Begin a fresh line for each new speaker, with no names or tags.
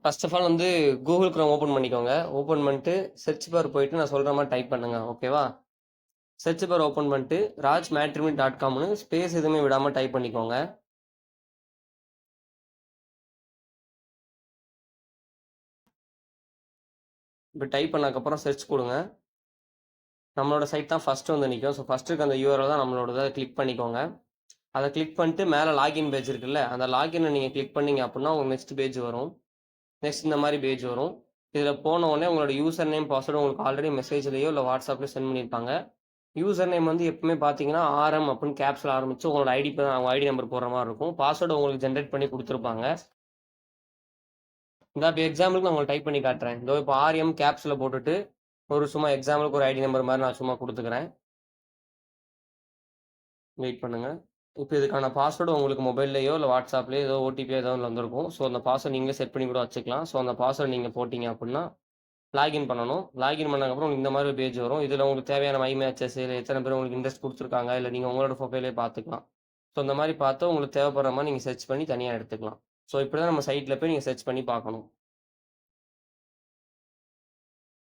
First of all வந்து Google chrome open பண்ணிக்கோங்க. Open பண்ணிட்டு சர்ச் பார் போயிட்டு நான் சொல்ற மாதிரி டைப் பண்ணுங்க. ஓகேவா? சர்ச் பார் ஓப்பன் பண்ணிட்டு rajmatrimony.comனு ஸ்பேஸ் எதுவுமே விடாம டைப் பண்ணிக்கோங்க. இப்போ டைப் பண்ணதுக்கப்புறம் சர்ச் கொடுங்க. நம்மளோட சைட் தான் ஃபர்ஸ்ட் வந்து நிற்கும். ஸோ ஃபர்ஸ்ட் இருக்க அந்த யூஆர்எல் தான் நம்மளோட. கிளிக் பண்ணிக்கோங்க. அதை கிளிக் பண்ணிட்டு மேலே லாகின் பேஜ் இருக்குல்ல, அந்த லாகினை நீங்கள் கிளிக் பண்ணீங்க அப்படின்னா உங்களுக்கு நெக்ஸ்ட் பேஜ் வரும். நெக்ஸ்ட் இந்த மாதிரி பேஜ் வரும். இதில் போன உடனே உங்களோட யூசர் நேம் பாஸ்வேர்டு உங்களுக்கு ஆல்ரெடி மெசேஜ்லையோ இல்லை வாட்ஸ்அப்லையோ சென்ட் பண்ணியிருப்பாங்க. யூசர் நேம் வந்து எப்பவுமே பார்த்தீங்கன்னா ஆர்எம் அப்படின்னு கேப்ஸில் ஆரம்பிச்சு உங்களோட அவங்க ஐடி நம்பர் போடுற மாதிரி இருக்கும். பாஸ்வேர்டு உங்களுக்கு ஜென்ரேட் பண்ணி கொடுத்துருப்பாங்க. இந்த இப்போ எக்ஸாம்பிளுக்கு நான் உங்களுக்கு டைப் பண்ணி காட்டுறேன். இதோ இப்போ ஆர்எம் கேப்ஸில் போட்டுட்டு ஒரு சும்மா எக்ஸாம்பிளுக்கு ஒரு ஐடி நம்பர் மாதிரி நான் சும்மா கொடுத்துக்கிறேன். வெயிட் பண்ணுங்க. இப்போ இதுக்கான பாஸ்வேர்டு உங்களுக்கு மொபைல்லையோ இல்லை வாட்ஸ்அப்லையோ ஏதோ ஓடிபி ஏதோ ஒன்று வந்திருக்கும். ஸோ அந்த பாஸ்வேர்டு நீங்களே செட் பண்ணி கூட வச்சுக்கலாம். ஸோ அந்த பாஸ்வேர்டு நீங்கள் போட்டிங்க அப்படின்னா லாகின் பண்ணணும். லாகின் பண்ணதுக்கப்புறம் உங்களுக்கு இந்த மாதிரி பேஜ் வரும். இதில் உங்களுக்கு தேவையான மை மேட்சஸ் இல்லை எத்தனை பேர் உங்களுக்கு இன்ட்ரெஸ்ட் கொடுத்துருக்காங்க இல்லை நீங்கள் உங்களோட ப்ரொஃபைலே பார்த்துக்கலாம். ஸோ இந்த மாதிரி பார்த்து உங்களுக்கு தேவைப்படுற மாதிரி நீங்கள் சர்ச் பண்ணி தனியாக எடுத்துக்கலாம். ஸோ இப்படி தான் நம்ம சைட்டில் போய் நீங்கள் சர்ச் பண்ணி பார்க்கணும்.